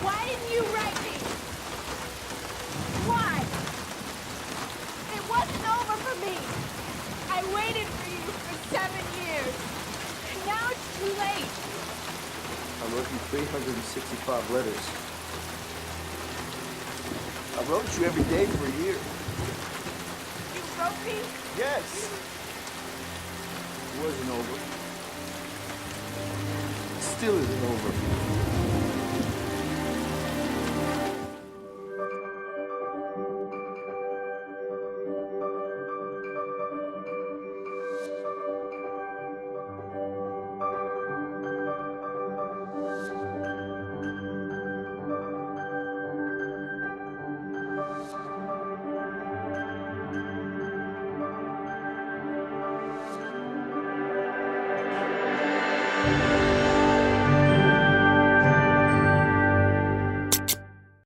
Why didn't you write me? Why? It wasn't over for me. I waited for you for 7 years. And now it's too late. I wrote you 365 letters. I wrote you every day for a year. You wrote me? Yes. It wasn't over. It still isn't over.